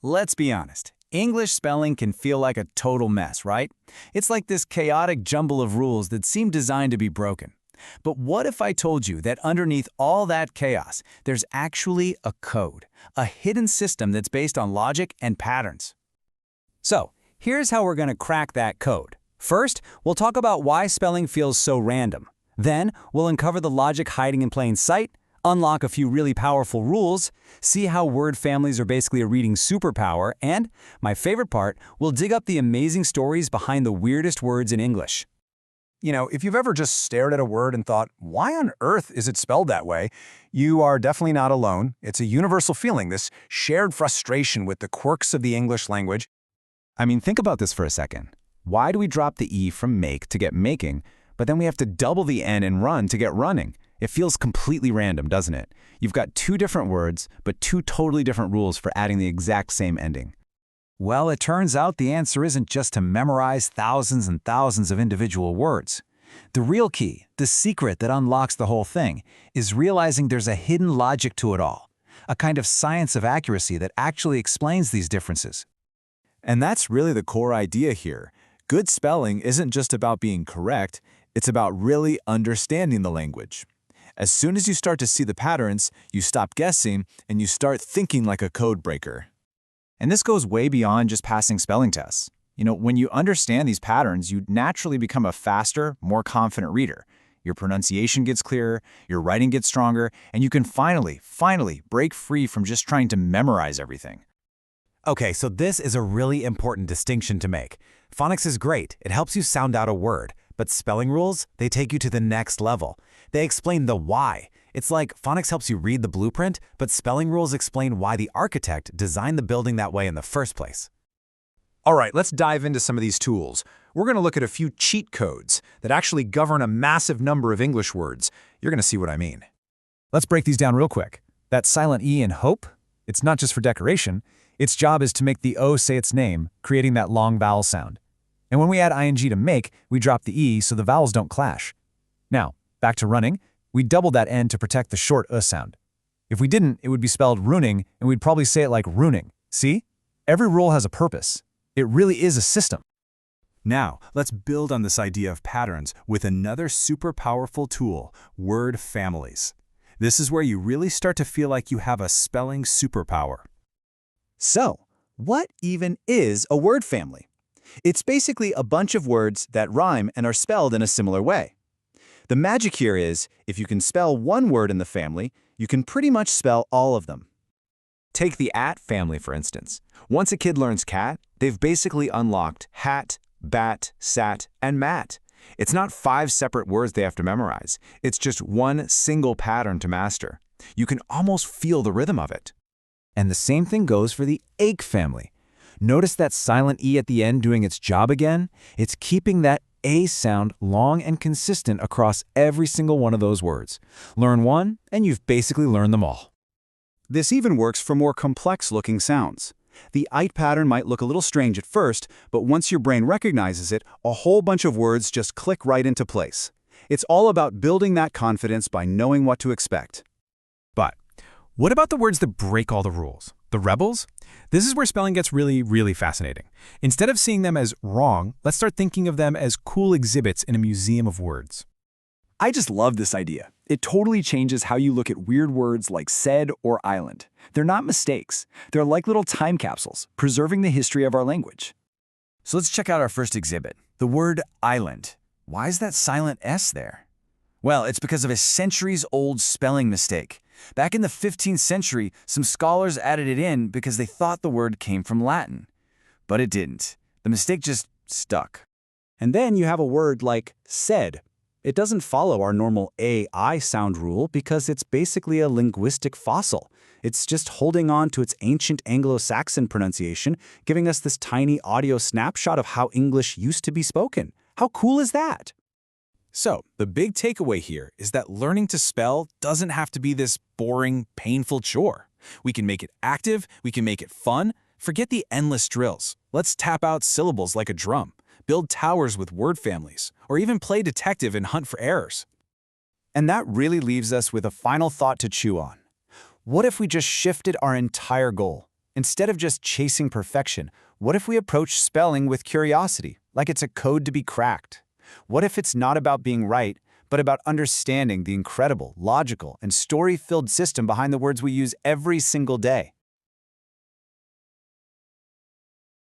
Let's be honest. English spelling can feel like a total mess, right? It's like this chaotic jumble of rules that seem designed to be broken. But what if I told you that underneath all that chaos, there's actually a code, a hidden system that's based on logic and patterns? So, here's how we're going to crack that code. First, we'll talk about why spelling feels so random. Then, we'll uncover the logic hiding in plain sight, unlock a few really powerful rules, see how word families are basically a reading superpower, and, my favorite part, we'll dig up the amazing stories behind the weirdest words in English. You know, if you've ever just stared at a word and thought, why on earth is it spelled that way? You are definitely not alone. It's a universal feeling, this shared frustration with the quirks of the English language. I mean, think about this for a second. Why do we drop the E from make to get making, but then we have to double the N in run to get running? It feels completely random, doesn't it? You've got two different words, but two totally different rules for adding the exact same ending. Well, it turns out the answer isn't just to memorize thousands and thousands of individual words. The real key, the secret that unlocks the whole thing, is realizing there's a hidden logic to it all, a kind of science of accuracy that actually explains these differences. And that's really the core idea here. Good spelling isn't just about being correct, it's about really understanding the language. As soon as you start to see the patterns, you stop guessing and you start thinking like a code breaker. And this goes way beyond just passing spelling tests. You know, when you understand these patterns, you naturally become a faster, more confident reader. Your pronunciation gets clearer, your writing gets stronger, and you can finally break free from just trying to memorize everything. Okay, so this is a really important distinction to make. Phonics is great. It helps you sound out a word. But spelling rules, they take you to the next level. They explain the why. It's like phonics helps you read the blueprint, but spelling rules explain why the architect designed the building that way in the first place. All right, let's dive into some of these tools. We're going to look at a few cheat codes that actually govern a massive number of English words. You're going to see what I mean. Let's break these down real quick. That silent E in hope, it's not just for decoration. Its job is to make the O say its name, creating that long vowel sound. And when we add ing to make, we drop the E so the vowels don't clash. Now, back to running, we double that N to protect the short sound. If we didn't, it would be spelled ruining, and we'd probably say it like ruining. See? Every rule has a purpose. It really is a system. Now, let's build on this idea of patterns with another super powerful tool, word families. This is where you really start to feel like you have a spelling superpower. So, what even is a word family? It's basically a bunch of words that rhyme and are spelled in a similar way. The magic here is, if you can spell one word in the family, you can pretty much spell all of them. Take the at family, for instance. Once a kid learns cat, they've basically unlocked hat, bat, sat, and mat. It's not 5 separate words they have to memorize. It's just one single pattern to master. You can almost feel the rhythm of it. And the same thing goes for the ache family. Notice that silent E at the end doing its job again? It's keeping that A sound long and consistent across every single one of those words. Learn one, and you've basically learned them all. This even works for more complex-looking sounds. The ite pattern might look a little strange at first, but once your brain recognizes it, a whole bunch of words just click right into place. It's all about building that confidence by knowing what to expect. But what about the words that break all the rules? The rebels? This is where spelling gets really fascinating. Instead of seeing them as wrong, let's start thinking of them as cool exhibits in a museum of words. I just love this idea. It totally changes how you look at weird words like said or island. They're not mistakes. They're like little time capsules, preserving the history of our language. So let's check out our first exhibit, the word island. Why is that silent S there? Well, it's because of a centuries-old spelling mistake. Back in the 15th century, some scholars added it in because they thought the word came from Latin. But it didn't. The mistake just stuck. And then you have a word like said. It doesn't follow our normal AI sound rule because it's basically a linguistic fossil. It's just holding on to its ancient Anglo-Saxon pronunciation, giving us this tiny audio snapshot of how English used to be spoken. How cool is that? So, the big takeaway here is that learning to spell doesn't have to be this boring, painful chore. We can make it active, we can make it fun. Forget the endless drills. Let's tap out syllables like a drum, build towers with word families, or even play detective and hunt for errors. And that really leaves us with a final thought to chew on. What if we just shifted our entire goal? Instead of just chasing perfection, what if we approach spelling with curiosity, like it's a code to be cracked? What if it's not about being right, but about understanding the incredible, logical, and story-filled system behind the words we use every single day?